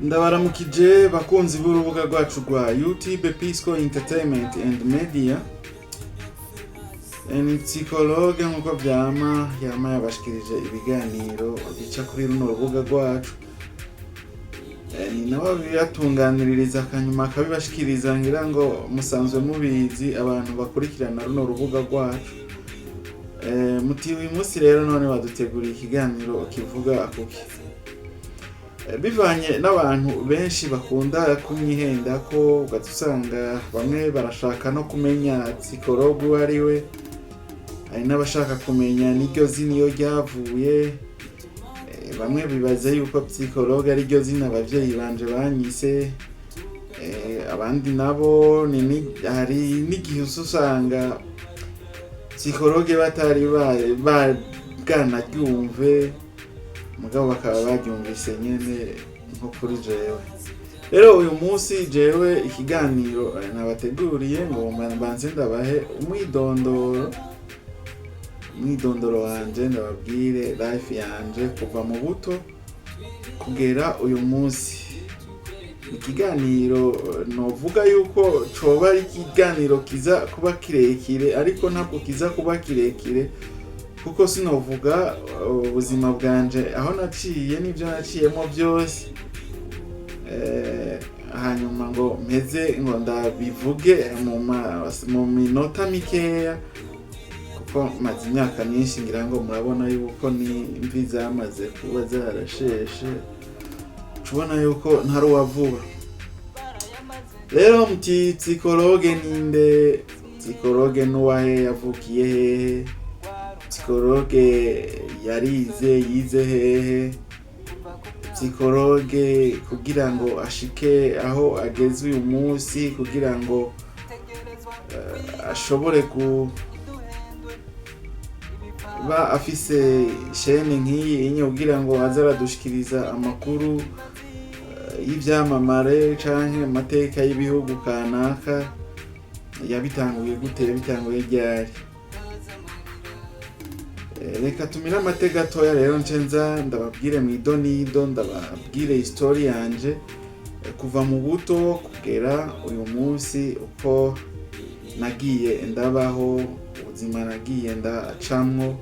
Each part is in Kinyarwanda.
Ndabaramukije bakunzi b'urubuga rwacu rwa YouTube Pisco Entertainment and Media. Ni psychologue nkuko yama yabashikirije ibiganiro bica kuri runo rubuga rwacu. Ni nawe biyatunganiririza kanyuma akabibashikiriza ngira ngo musanzwe mubizi abantu bakurikirana runo rubuga rwacu. Muti uyu munsi rero none baduteguriye ikiganiro kivuga kuki bivanye n'abantu benshi bakunda kunyihenda ko ugasanga bamwe barashaka no kumenya psychologue uwo ari we, hari n'abashaka kumenya n'iryo zina iyo ryavuye, bamwe bibaza yuko psychologue ari ryo zina abavyeyi banje banyise, abandi nabo hari n'igihe usanga psychologue batari bwanaryumve mugabo bakaba baryumvise nyene nko kuri jewe. Rero uyu munsi jewe ikiganiro nabateguriye ngo mbanze ndabahe umwidondoro wanje, ndababwire life yanje kuva mu buto kugera uyu munsi. Ikiganiro novuga yuko coba ari ikiganiro kiza kuba kirekire, ariko ntabwo kiza kuba kirekire kuko sinovuga ubuzima bwanje aho naciye n'ibyo naciyemo byose hanyuma ngo mpeze ngo ndabivuge mu minota mikeya, kuko maze imyaka myinshi ngira ngo murabona yuko ni imvi zamaze kuba zarasheshe, tubona yuko ntari uwavuba. Rero muti psychologue ninde? Psychologue nuwahe? Yavukiye hehe? Psychologue yize hehe? Psychologue kugira ngo ashike aho ageze uyu munsi, kugira ngo ashobore kuba afise chaîne nk'iyi kugira ngo azaradushikiriza amakuru y'ivyamamare canke amateka y'ibihugu kanaka, yabitanguye gute, yabitanguye ryari? Reka tumire amateka atoya rero ncenza ndababwire mw'idonido, ndababwire history yanje kuva mu buto kugera uyu munsi, uko nagiye ndabaho, ubuzima nagiye ndacamwo,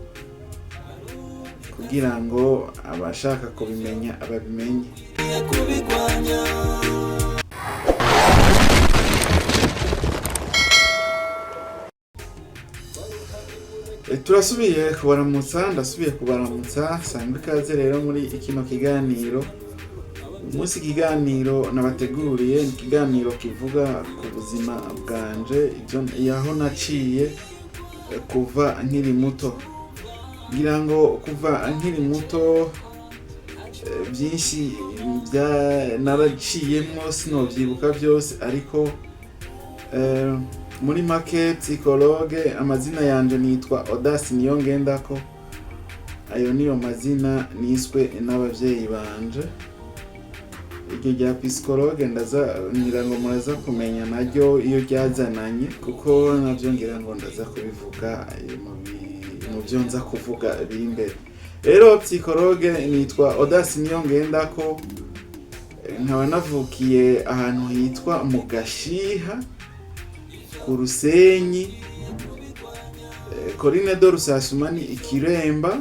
kugira ngo abashaka kubimenya ababimenye. Turasubiye kubaramutsa, ndasubiye kubaramutsa, sangwe ikaze rero muri kino kiganiro. Umunsi ikiganiro nabateguriye ni ikiganiro kivuga ku buzima bwanje, yaho naciye kuva nkiri muto. Ngira ngo kuva nkiri muto byinshi naraciyemo sinovyibuka byose, ariko muri make psychologue amazina yanje nitwa Audace Niyongendako. Ayo niyo mazina niswe n'abavyeyi banje. Iryo rya psychologue ngira ngo muraza kumenya naryo iyo ryazananye, kuko navyo ngira ngo ndaza kubivuga mu byo nza kuvuga biri imbere. Rero psychologue nitwa Audace Niyongendako, nkaba navukiye ahantu hitwa mu Gashiha ku Rusenyi, Coline de Rusasumani, Ikiremba,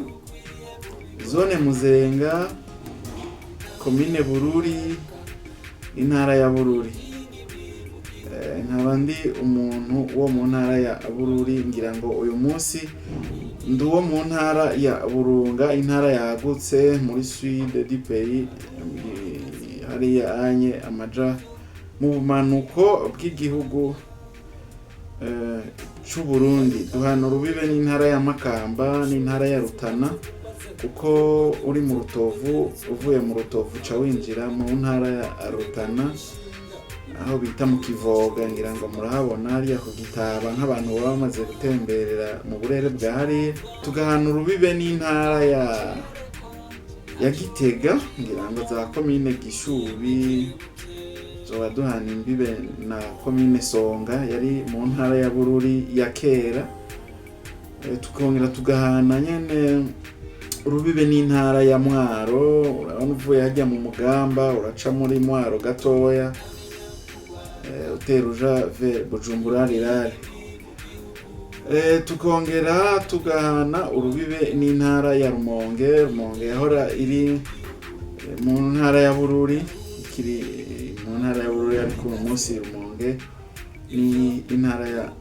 zone Muzenga, komine Bururi, intara ya Bururi. Nkaba ndi umuntu wo mu ntara ya Bururi, ngira ngo uyu munsi ndi uwo mu ntara ya Burunga, intara yagutse muri sud du pays, hariya anye amaja mu bumanuko bw'igihugu c'u Burundi. Duhana urubibe n'intara ya Makamba n'intara ya Rutana, kuko uri mu Rutovu, uvuye mu Rutovu ca winjira mu ntara ya Rutana aho bita mu Kivoga, ngira ngo murahabona hariya ku Gitaba nk'abantu baba bamaze gutemberera mu burere bwa hariya. Tugahana urubibe n'intara ya Gitega, ngira ngo za komine Gishubi, zoba duhana imbibe na komine Songa yari mu ntara ya Bururi ya kera. Tukongera tugahana nyene urubibe n'intara ya Mwaro. Urabona uvuye hajya mu Mugamba uraca muri Mwaro gatoya uteruja Bujumbura rirare. Tukongera tugahana urubibe n'intara ya Rumonge. Rumonge yahora iri mu ntara ya Bururi, ikiri mu ntara ya Bururi ariko uyu munsi Rumonge ni intara ya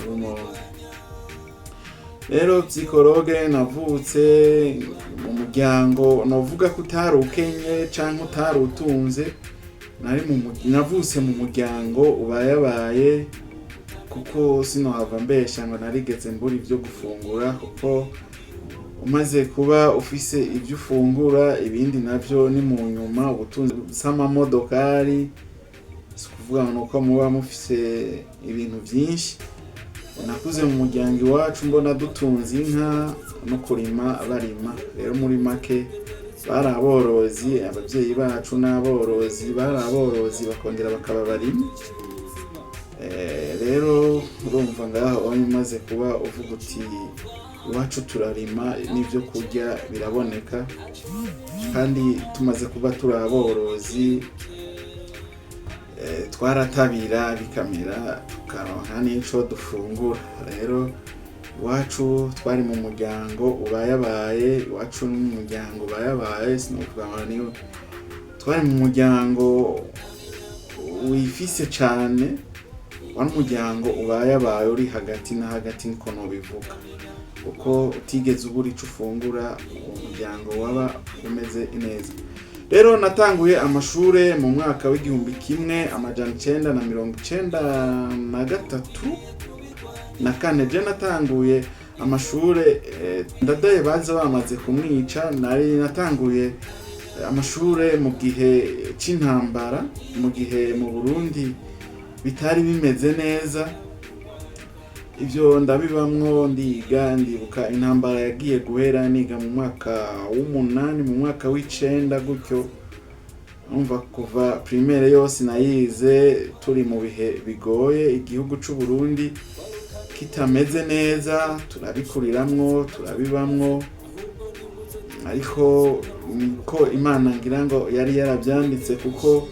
Rumonge. Rero psychologue navutse mu muryango novuga ko utari ukenye canke utari utunze, navutse mu muryango ubayabaye, kuko sinohava mbesha ngo narigeze mbura ivyo gufungura, kuko umaze kuba ufise ivyo ufungura ibindi navyo ni mu nyuma. Ubutunzi s'amamodokari, sikuvuga nuko muba mufise ibintu vyinshi. Nakuze mu muryango iwacu mbona dutunze inka no kurima barima. Rero muri make bari aborozi, abavyeyi bacu n'aborozi, bari aborozi bakongera bakaba barima. Rero urumva ngaho umaze kuba uvuga uti iwacu turarima n'ivyo kurya biraboneka, kandi tumaze kuba turi aborozi twaratabira bikamera tukaronka n'ico dufungura. Rero iwacu twari mu muryango ubayabaye, iwacu n'umuryango ubayabaye, sinovuga ngo niyo twari mu muryango wifise cane, wari umuryango ubayabaye uri hagati na hagati, niko nobivuga, kuko utigeze ubura ico ufungura, umuryango waba umeze neza. Rero natanguye amashure mu mwaka w'igihumbi kimwe amajana 993 na kane. Je natanguye amashure ndadaye baza bamaze kumwica. Natanguye amashure mu gihe c'intambara, mu gihe mu Burundi bitari bimeze neza. Ivyo ndabibamwo ndibuka intambara yagiye guhera niga mu mwaka w'8 mu mwaka w'9 gutyo. Umva kuva primaire yose nayize turi mu bihe bigoye, igihugu c'u Burundi kitameze neza, turabikuriramwo turabibamwo, ariko niko Imana ngira ngo yari yaravyanditse, kuko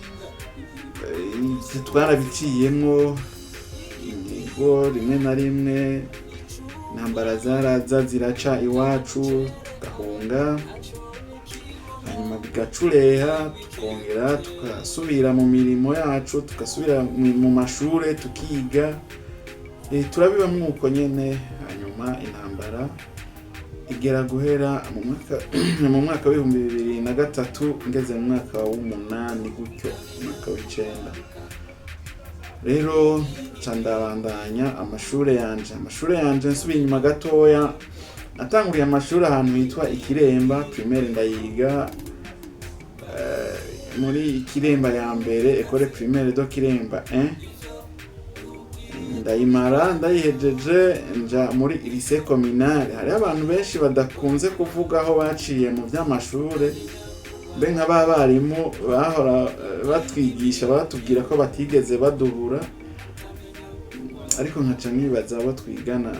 twarabiciyemwo rimwe na rimwe. Intambara zaraza ziraca iwacu tugahunga, hanyuma bigacureha, tukongera tukasubira mu mirimo yacu, tugasubira mu mashure tukiga. Turabibamwo uko nyene. Hanyuma intambara igera guhera mu mwaka w'2003 ngeze mu mwaka w'8 gutyo, mwaka w'9. Rero candabandanya amashure yanje nsubiye inyuma gatoya. Natanguriye amashuri ahantu hitwa Ikiremba, primaire ndayiga muri Ikiremba ya mbere, école primaire do Kiremba 1. Ndayimara, ndayihejeje nja muri lycée communal. Hari abantu benshi badakunze kuvuga aho baciye mu by'amashure, mbe nk'abarimu bahora batwigisha batubwira ko batigeze baduhura, ariko nkaca nibaza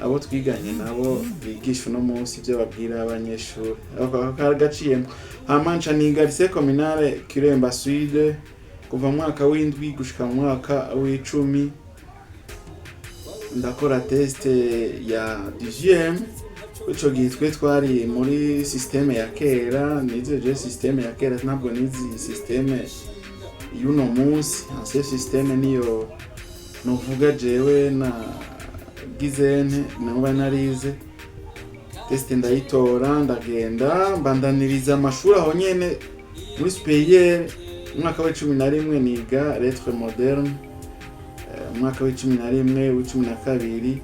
abo twiganye nabo bigisha uno munsi ibyo babwira abanyeshuri gaciyemo. Hama nca niga lycée communal Kiremba Sud kuva mu mwaka w'7 gushika mu mwaka w'10. Ndakora test ya 10e. Ico gihe twe twari muri systeme ya kera, nizeje systeme ya kera, ntabwo nizi systeme y'uno munsi. Ase systeme niyo novuga jewe na gizene naba narize. Test ndayitora, ndagenda mbandaniriza amashuri aho nyene muri superieur. Mwaka wa 11 niga lettre moderne, mwaka wa 11 w'12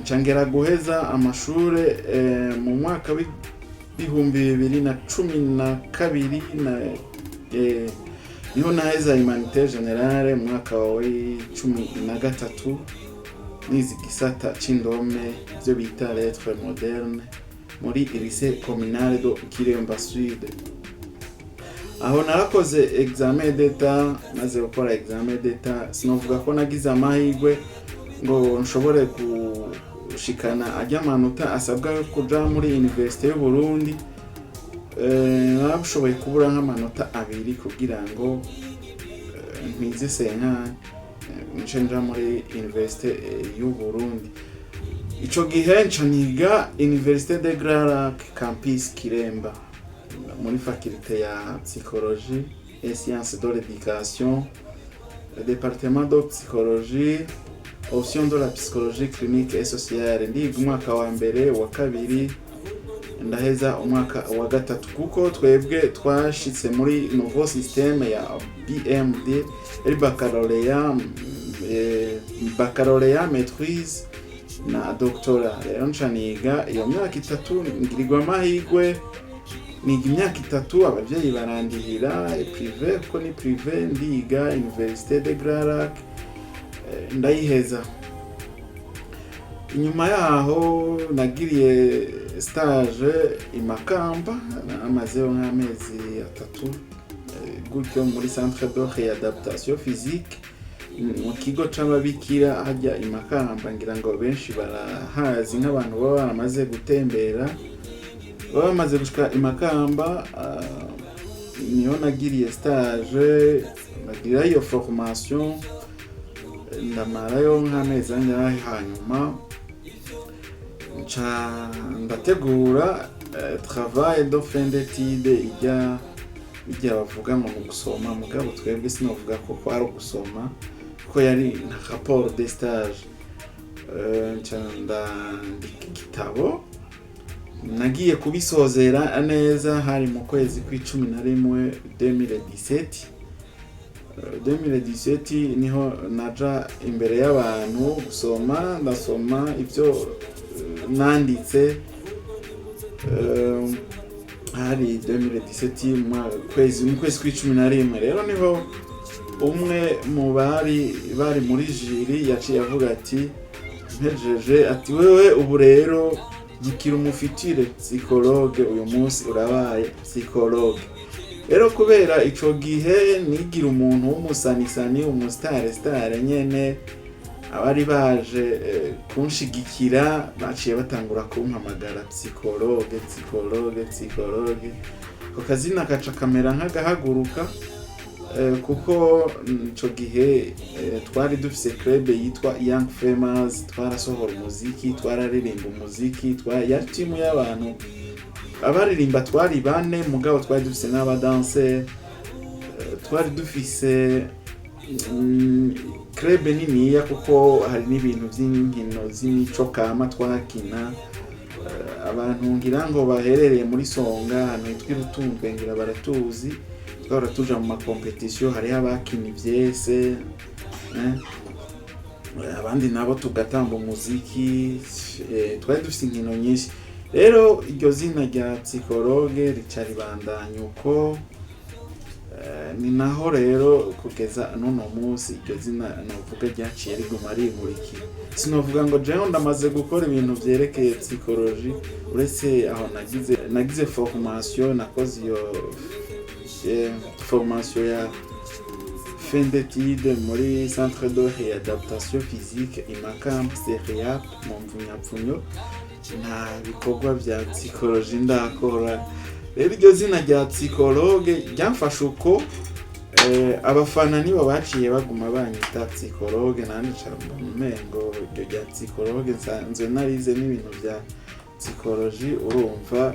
ncangera guheza amashure mu mwaka w'ibihumbi 2012 niho naheza humanité générale. Mwaka wa 13 nizi gisata c'indome byo bita lettre moderne muri lycée communal do Kiremba Sud. Aho narakoze examen d'etat, maze gukora examen d'etat sinovuga ko nagize amahirwe ngo nshobore gushikana ajya amanota asabwa kuja muri Université y'u Burundi, narashoboye kubura nk'amanota 2 kugira ngo nkwize senka ncenja muri Université y'u Burundi. Ico gihe nca niga Université de Grand Lac Campus Kiremba muri faculté ya psychologie et sciences de l'éducation, le département de psychologie, option de la psychologie clinique et sociale. Ndiga umwaka wa mbere, wa kabiri, ndaheza umwaka wa gatatu kuko twebwe twashitse muri nouveau système ya BMD, baccalauréat maîtrise na doctorat. Rero nca niga iyo myaka 3 ngirirwa amahirwe niga imyaka 3 abavyeyi barandihira privé ko ni privé, ndiga Université de Grand Lac ndayiheza. Inyuma yaho nagiriye stage i Makamba, amazeho nk'amezi 3 gutyo muri centre de réadaptation physique mu kigo c'ababikira hajya i Makamba. Ngira ngo benshi barahazi nk'abantu baba baramaze gutembera, baba bamaze gushika i Makamba. Niho nagiriye stage, nagira iyo formation, ndamarayo nk'amezi angahe, hanyuma nca ndategura travail de fin d'étude ijya bavuga ngo gusoma, mugabo twebwe sinovuga ko ari gusoma ko yari na rapport de stage. Nca ndandika igitabo, nagiye kubisozera neza hari mu kwezi kwa11 2017 niho naja imbere y'abantu gusoma, ndasoma ibyo nanditse. Hari 2017 mu kwezi kwa11 rero niho umwe mu bari muri jury yaciye avuga ati mpejeje, ati wewe ubu rero gikira umufitire psychologue, uyu munsi urabaye psychologue. Rero kubera ico gihe nigira umuntu w'umusanisani, umustar nyene, abari baje kunshigikira baciye batangura kumpamagara psychologue. Ko kazina kaca kamera nk'agahaguruka kuko ico gihe twari dufise club yitwa Young Famous, twarasohora umuziki, twararirimba umuziki, yari team y'abantu abaririmba twari 4, mugabo twari dufise n'abadanse, twari dufise club niniya kuko hari n'ibintu by'inkino z'imico kama twakina. Abantu ngira ngo baherereye muri Songa hano hitwa Rutunzwe ngira baratuzi, twara tuja mu competition, hari abakina ivyese, abandi nabo tugatamba umuziki, twari dufise inkino nyinshi. Rero iryo zina rya psychologue ricari bandanya uko, ni naho rero kugeza none munsi iryo zina novuga ryaciye riguma rinkurikira. Sinovuga ngo jewe ndamaze gukora ibintu vyerekeye psychologie, uretse aho nagize formation, nakoze iyo formation ya fin d'étude muri centre de réadaptation physique i Makamba CREAP mu mvunyapfunyo. Nta bikorwa vya psychologie ndakora. Rero iryo zina rya psychologue ryamfasha uko abafana nibo baciye baguma banyita psychologue, nandi cyamengo iryo rya psychologue nsanzwe narize n'ibintu vya psychologie, urumva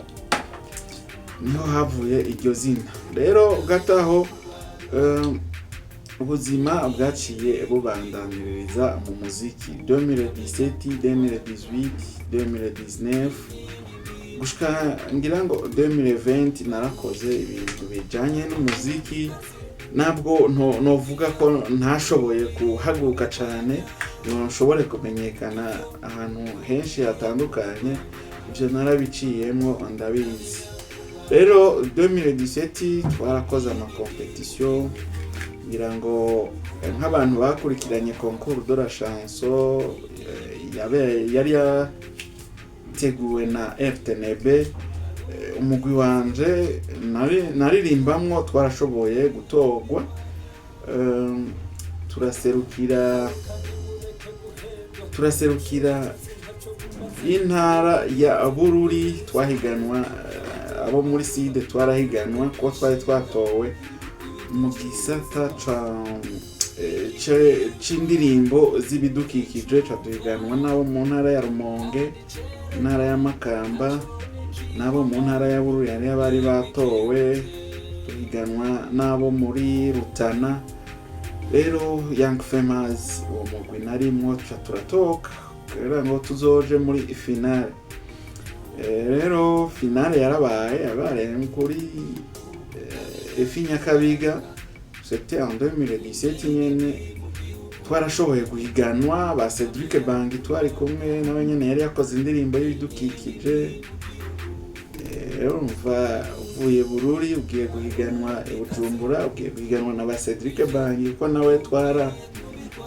niho havuye iryo zina. Rero gataho ubuzima bwaciye bubandaniriza mu muziki 2017 2018 2019 gushika ngira ngo 2020 narakoze ibintu bijanye n'umuziki. Nabwo novuga ko ntashoboye kuhaguruka cyane ngo nshobore kumenyekana ahantu henshi hatandukanye, ibyo narabiciyemo ndabizi. Rero 2017 twarakoze ama competition, ngira ngo nk'abantu bakurikiranye concours de la chanson yari yateguwe na RTNB, umugwi wanje naririmbamwo twarashoboye gutogwa, turaserukira intara ya Bururi, twahiganwa abo muri side twarahiganwa ko twari twatowe mu gisata c'indirimbo z'ibidukikije caduhiganwa n'abo mu ntara ya Rumonge, intara ya Makamba, n'abo mu ntara ya Bururi yari bari batowe, duhiganwa n'abo muri Rutana. Rero Young Famous uwo mugwi narimwo turatoka kugira ngo tuzoje muri finale. Rero finale yarabaye kuri Efi Nyakabiga, c'était en 2017 nyene. Twarashoboye guhiganwa ba Cedric Bangi twari kumwe nawe nyene yari yakoze indirimbo y'ibidukikije. Rero mva uvuye Bururi ugiye guhiganwa Bujumbura, ugiye guhiganwa na ba Cedric Bangi ko nawe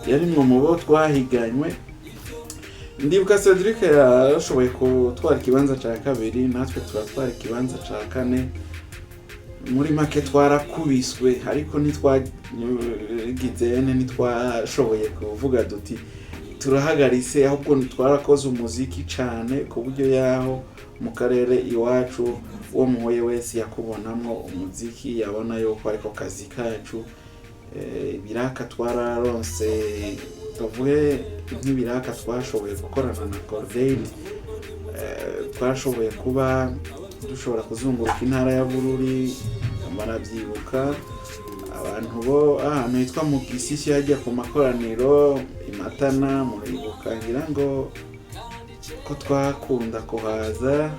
yari mu bo twahiganywe. Ndibuka Cedric yarashoboye gutwara ikibanza ca kabiri, natwe turatwara ikibanza ca kane. Muri make twarakubiswe ariko ntitwashoboye kuvuga duti turahagaritse, ahubwo twarakoze umuziki cane ku buryo yaho mu karere iwacu uwo muhoye wese yakubonamwo umuziki yabona yuko ariko kazi kacu. Ibiraka twararonse, tuvuge nk'ibiraka twashoboye gukorana na Cordaid, twashoboye kuba dushobora kuzunguruka intara ya Bururi, baravyibuka abantu bo ahantu hitwa mu Gisisi hajya ku makoraniro Imatana, muribuka ngira ngo ko twakunda kuhaza.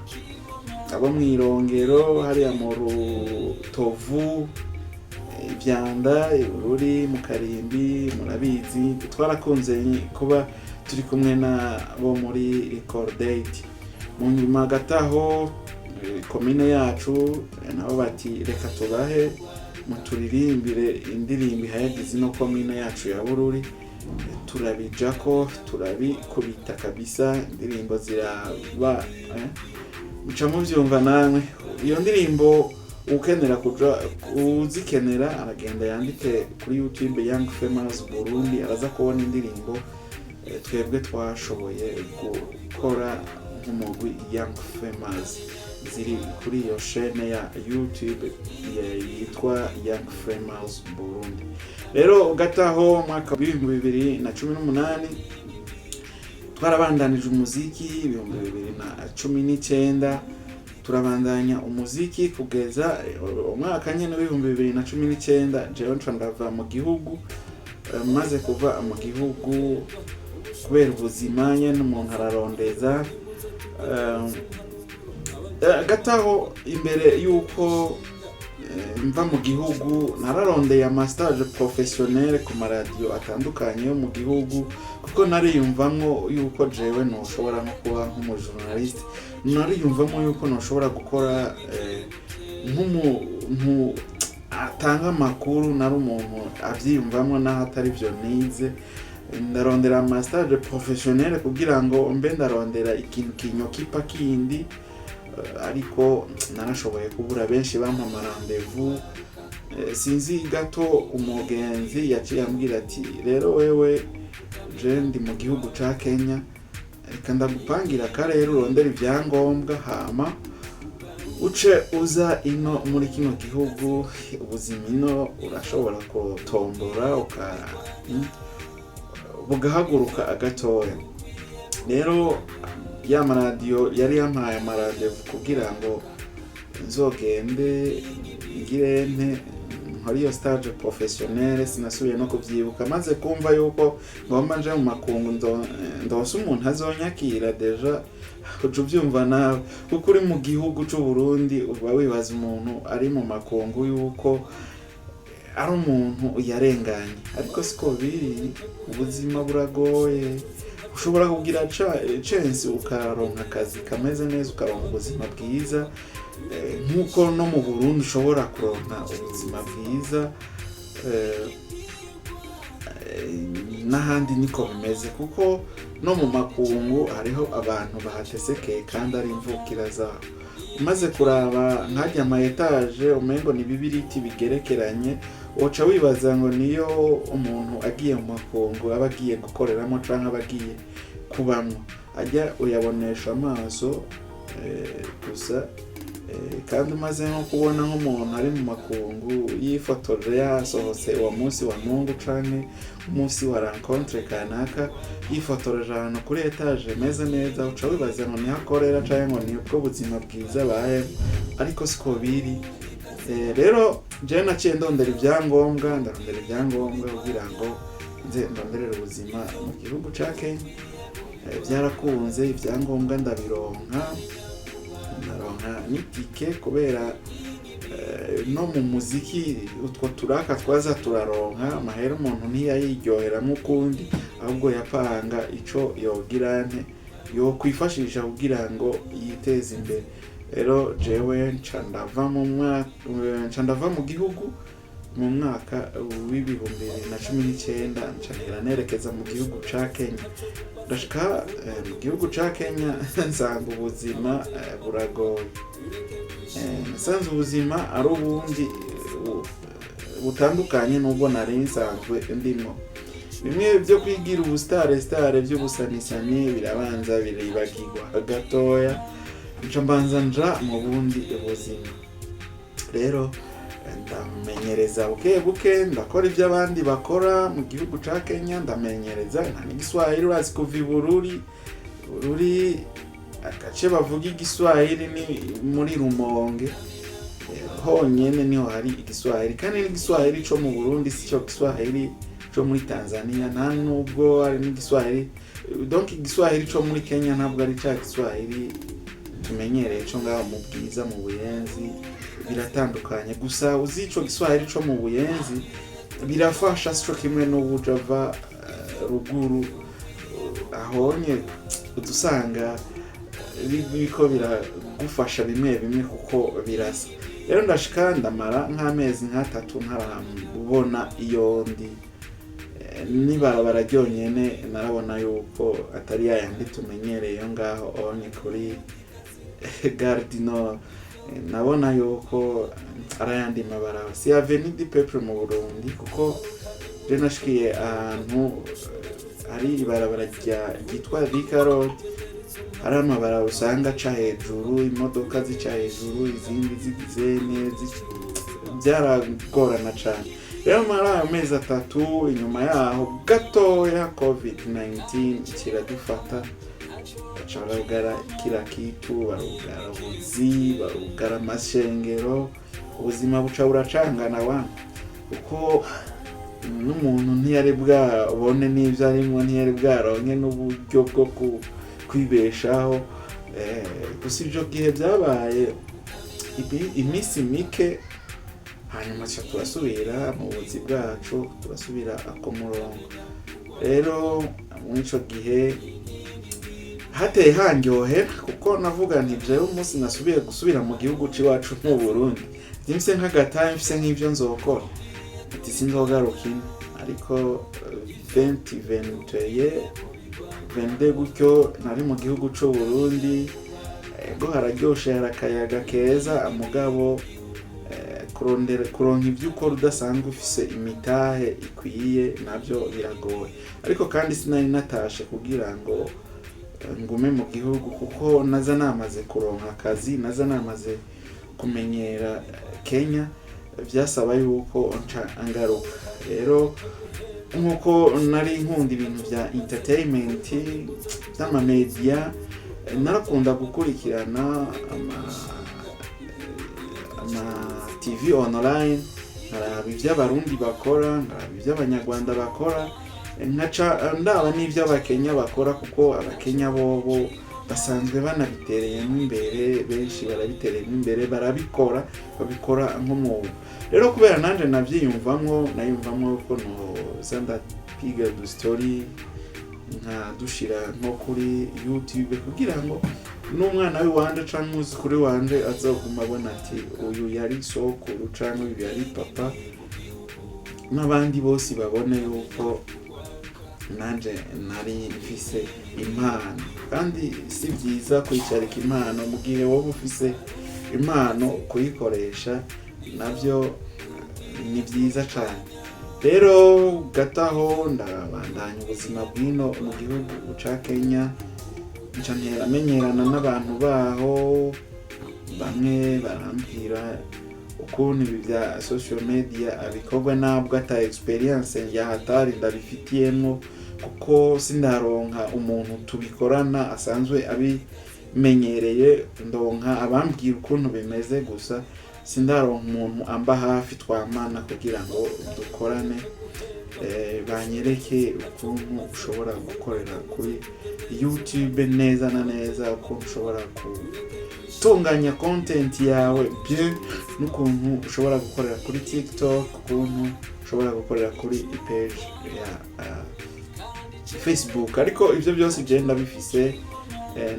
Abo mw'Irongero hariya mu Rutovu, Ivyanda, Bururi, mu Karimbi, murabizi twarakunze kuba turi kumwe na bo muri Cordaid. Mu nyuma gataho komine yacu nabo bati reka tubahe muturirimbire indirimbo hayagize no komine yacu ya Bururi. Turabijako, turabikubita kabisa, indirimbo ziraba muca muvyumva namwe. Iyo ndirimbo ukenera kuja uzikenera aragenda yandike kuri YouTube Young Famous Burundi, araza kubona indirimbo twebwe twashoboye gukora nk'umugwi Young Famous ziri kuri iyo chaîne ya YouTube yitwa Young Famous Burundi. Rero gataho mwaka 2018 twarabandanije umuziki, 2019 turabandanya umuziki kugeza umwaka nyene 2019 jewe ndava mu gihugu. Maze kuva mu gihugu kubera ubuzima nyene umuntu ararondeza. Gataho imbere yuko mva mu gihugu nararondeye amastage professionnel ku maradiyo atandukanye yo mu gihugu, kuko nariyumvamwo yuko jewe noshobora no kuba nk'umujournaliste, nariyumvamwo yuko noshobora gukora nk'umuntu atanga amakuru, nari umuntu avyiyumvamwo naho atari vyo nize. Ndarondera amastage professionnel kugira ngo mbe ndarondera ikintu kinyokipa kindi, ariko narashoboye kubura benshi bampa rendezvous. Sinzi gato umugenzi yaciye ambwira ati rero wewe je ndi mu gihugu ca Kenya, reka ndagupangira akarere urondera ivyangombwa hama uce uza ino muri kino gihugu. Ubuzima ino urashobora kutombora bugahaguruka agatoya. Rero ya maradiyo yari yampaye amaradiyo kugira ngo nzogende ngirente nkora iyo stage professionnel. Sinasubiye no kuvyibuka, maze kumva yuko ngomba nje mu makungu ndose umuntu azonyakira deja uca uvyumva nawe, kuko uri mu gihugu c'u Burundi uba wibaza umuntu ari mu makungu yuko ari umuntu yarenganye, ariko siko biri. Ubuzima buragoye, ushobora kugira chance ukaronka akazi kameze neza, ukaronka ubuzima bwiza, nkuko no mu Burundi ushobora kuronka ubuzima bwiza. N'ahandi niko bimeze, kuko no mu makungu hariho abantu bahatesekeye kandi ari imvukira zabo. Umaze kuraba nkajya ama etage umengo ni bibiriti bigerekeranye, uca wibaza ngo niyo umuntu agiye mu makungu aba agiye gukoreramo canke aba agiye kubamwo, ajya uyabonesha amaso gusa kandi umaze nko kubona nk'umuntu ari mu makungu yifotoje yasohotse uwo munsi wa Mungu canke umunsi wa rencontre kanaka yifotoreje ahantu kuri etage meze neza, uca wibaza ngo niho akorera canke ngo ni ubwo buzima bwiza baye, ariko siko biri. Rero je naciye ndondera ibyangombwa kugira ngo nze ndonderere ubuzima mu gihugu ca Kenya. Byarakunze ibyangombwa ndabironka n'itike, kubera no mu muziki utwo turaka twaza turaronka amahera umuntu ntiyayiryohera nk'ukundi, ahubwo yapanga ico yogirante yo kwifashisha kugira ngo yiteze imbere. Rero jewe ncandava mu gihugu mu mwaka w'2019 ncanira nerekeza mu gihugu ca Kenya. Ndashika mu gihugu ca Kenya nsanga ubuzima buragoye. Nasanze ubuzima ari ubundi butandukanye n'ubwo nari nsanzwe ndimo. Bimwe byo kwigira ubustare by'ubusanisani birabanza biribagirwa gatoya, nca mbanza nja mu bundi buzima. Rero ndamenyereza buke ndakora ibyo abandi bakora mu gihugu ca Kenya, ndamenyereza nta n'igiswahili urazi kuva i Bururi agace bavuga igiswahili ni muri Rumonge honyene niho hari igiswahili, kandi n'igiswahili co mu Burundi sico giswahili co muri Tanzania, nta nubwo ari n'igiswahili donc igiswahili co muri Kenya ntabwo ari ca giswahili tumenyereye co ngaho mu Bwiza mu Buyenzi, biratandukanye. Gusa uzi ico giswahili co mu Buyenzi birafasha sico kimwe n'ubujava ruguru ahonye udusanga biko biragufasha bimwe kuko birasa. Rero ndashika ndamara nk'amezi nk'atatu ntarabona iyo ndi nibarabara ryonyene, narabona yuko atari yayandi tumenyereye yo ngaho onye kuri Gare du Nord. Nabona yuko arayandi mabarabara si Avenue du Peuple mu Burundi, kuko je nashikiye ahantu hari ibarabara ryitwa Rika Road, hari amabarabara usanga aca hejuru, imodoka zica hejuru, izindi zigizene, byaragorana cane. Rero muri ayo mezi atatu inyuma yaho gatoya COVID-19 kiradufata, barugara kila kitu, barugara ubuzi, barugara amashengero, ubuzima buca buracangana wa, kuko n'umuntu ntiyari bwabone n'ivyo arimwo, ntiyari bwaronke n'uburyo bwo kwibeshaho. Gusa ivyo gihe byabaye imisi mike, hanyuma turasubira mu buzi bwacu, turasubira ako murongo. Rero muri ico gihe hateye handyohera, kuko navuga nti jewe umunsi nasubiye gusubira mu gihugu c'iwacu mu Burundi ndimse nk'agataye mfise nk'ivyo nzokora, ati sinzogaruka ino. Ariko 2020 gutyo nari mu gihugu c'u Burundi, ego hararyoshe, harakayaga keza, mugabo kuronka ibyo ukora udasanzwe ufise imitahe ikwiye navyo biragoye. Ariko kandi sinari natashe kugira ngo ngume mu gihugu, kuko naza namaze kuronka akazi, naza namaze kumenyera Kenya, byasaba yuko ngaruka. Rero nkuko nari nkunda ibintu bya entertainment by'amamedia, narakunda gukurikirana ama TV online, nkaraba ivy'abarundi bakora, nkaraba ivy'abanyarwanda bakora, nkaca ndaba n'ivy'abakenya bakora, kuko abakenya bobo basanzwe banabitereyemo imbere, benshi barabitereyemo imbere, babikora nk'umwuga. Rero kubera nanje navyiyumvamwo, nayumvamwo ko noza ndapiga du story nka dushira nko kuri YouTube, kugira ngo n'umwana w'iwanje canke umuzukuru wanje azoguma abona ati uyu yari sokuru canke uyu yari papa, n'abandi bose babone yuko nanje nari mfise impano. Kandi si byiza kwicarika impano, mu gihe wowe ufise impano kuyikoresha navyo ni byiza cane. Rero gataho ndabandanya ubuzima bwino mu gihugu ca Kenya, nca nteramenyerana n'abantu baho, bamwe barambwira ukuntu ibi bya social media abikorwa nabwo ata experience yahatari ndabifitiyemo, kuko sindaronka umuntu tubikorana asanzwe abimenyereye, ndonka abambwira ukuntu bimeze gusa sindaronka umuntu amba hafi twamana kugira ngo dukorane banyereke ukuntu ushobora gukorera kuri YouTube neza na neza, ukuntu ushobora gutunganya content yawe bien, n'ukuntu ushobora gukorera kuri TikTok, ukuntu ushobora gukorera kuri page ya Facebook. Ariko ivyo byose genda bifise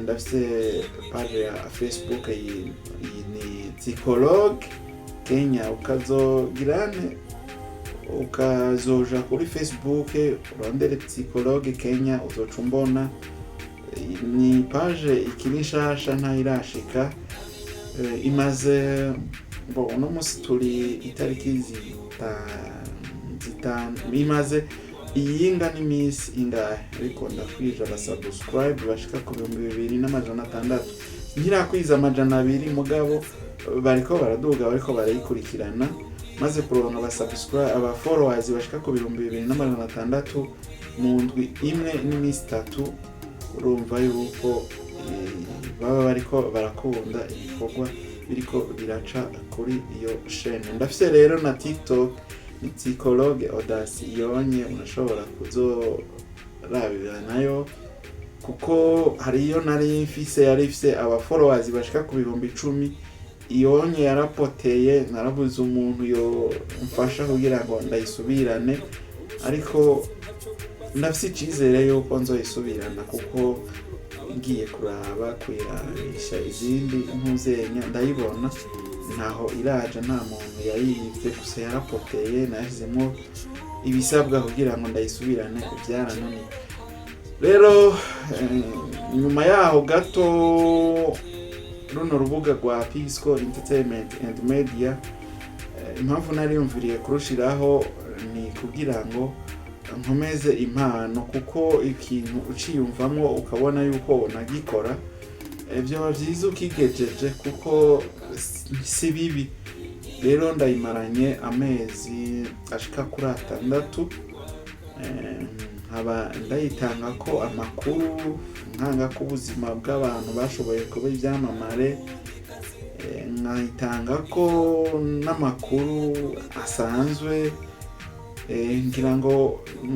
ndafise page ya Facebook ni Psychologue Kenya, ukazogirane ukazoja kuri Facebook urondere Psychologue Kenya uzoca umbona. Ni page ikiri nshasha ntayirashika, imaze uno musi turi itariki zitanu, imaze iyinga n'imisi ingahe, ariko ndakwije abasubscribe bashika ku 2,600 ntirakwiza 200 mugabo bariko baraduga, bariko barayikurikirana, maze kuronka abasubscribe followers bashika ku 2,600 mu ndwi imwe n'imisi 3. urumva yuko baba bariko barakunda ibikorwa biriko biraca kuri iyo chaîne. Ndafise rero na TikTok ni Psychologue Audace, yonye unashobora kuzorabira nayo, kuko hariyo nari mfise yarifise aba followers bashika ku 10,000, iyonye yarapoteye, narabuze umuntu yo mfasha kugira ngo ndayisubirane, ariko ndafise icizere yuko nzoyisubirana, kuko ngiye kuraba kwirabisha izindi mpuzenya ndayibona ntaho iraja, nta muntu yayivye, gusa yarapoteye, nashizemo ibisabwa kugira ngo ndayisubirane, byarananiye. Rero nyuma yaho gato runo rubuga rwa Pisco Entertainment and Media, impamvu nariyumviriye kurushiraho ni kugira ngo nkomeze impano, kuko ikintu uciyumvamo ukabona yuko unagikora byo byiza ukigejeje, kuko si bibi. Rero ndayimaranye amezi ashika kuri 6, nkaba ndayitanga ko amakuru, nkanga ko ubuzima bw'abantu bashoboye kuba ibyamamare, nkayitanga ko n'amakuru asanzwe, ngira ngo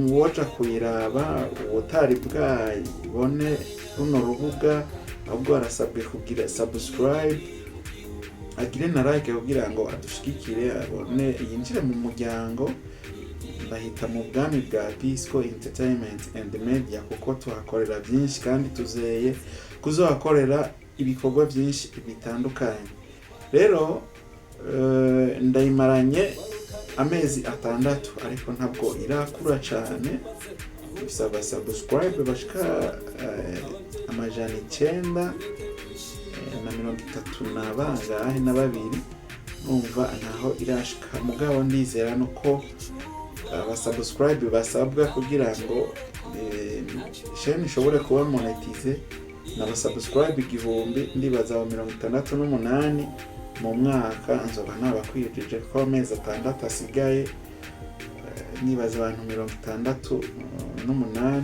woja kuyiraba utari bwayibone runo rubuga, ahubwo arasabwe kugira subscribe, agire na like kugira ngo adushigikire, abone yinjire mu muryango. Bahita mu bwami bwa Pisco Entertainment and Media, kuko tuhakorera byinshi kandi tuzeye kuzohakorera ibikorwa byinshi bitandukanye. Rero ndayimaranye amezi 6, ariko ntabwo irakura cyane, bisaba subscribe bashika 932 na babiri, numva ntaho irashika, mugabo ndizera nuko abasubscribe basabwa kugira ngo chaîne ishobore kuba monetize, n'abasubscribe 1000 ndibaza 68 mu mwaka nzoba nabakwijeje ko amezi 6 asigaye, nibaza abantu 68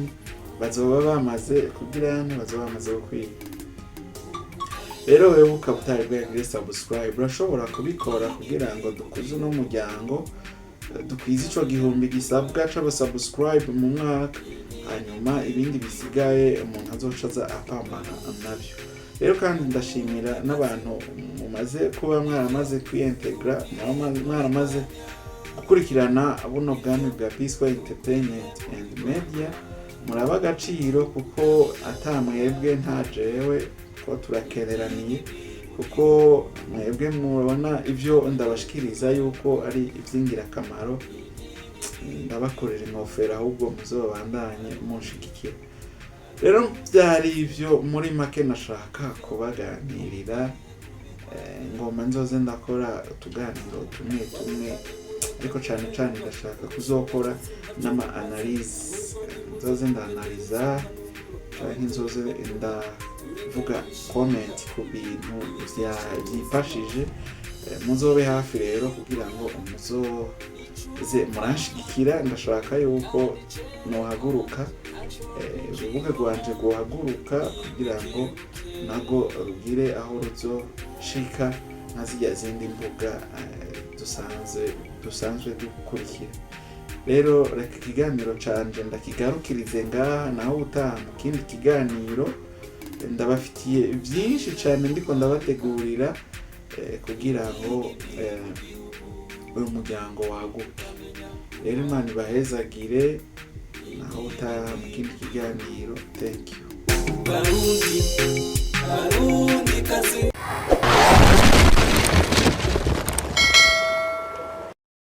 bazoba bamaze kugira bazoba bamaze kwiga. Rero wewe ukaba utari bwagire subscribe, urashobora kubikora kugira ngo dukuze no muryango, dukwize ico 1000 gisabwa c'abasubscribe mu mwaka, hanyuma ibindi bisigaye umuntu azocaza apambana navyo. Rero kandi ndashimira n'abantu mumaze kuba mwaramaze kwintegra, mwaramaze gukurikirana buno bwami bwa Pisco Entertainment and Media. Muraba agaciro, kuko atamwebwe nta jewe, ko turakereraniye, kuko mwebwe mubona ivyo ndabashikiriza yuko ari ivy'ingirakamaro, ndabakorera ingofero, ahubwo muzobandanye munshigikira. Rero byari ivyo muri make nashaka kubaganirira, ngoma nzoze ndakora utuganiro tumwe, ariko cyane ndashaka kuzokora n'ama analyse, nzoze ndanaliza, nzoze vuga comment ku bintu byifashije, muzobe hafi rero kugira ngo muzoze muranshigikira. Ndashaka yuko nohaguruka, urubuga rwanje rwohaguruka kugira ngo nago rugire aho ruzoshika nka zirya zindi mbuga dusanzwe dukurikira. Rero reka ikiganiro canje ndakigarukirize ngaha, naho utaha mu kindi kiganiro ndabafitiye byinshi cyane ndiko ndabategurira kugira ngo uyu muryango waguke. Rero Imana ibahezagire, naho utaha mu kindi kiganiro. Thank you.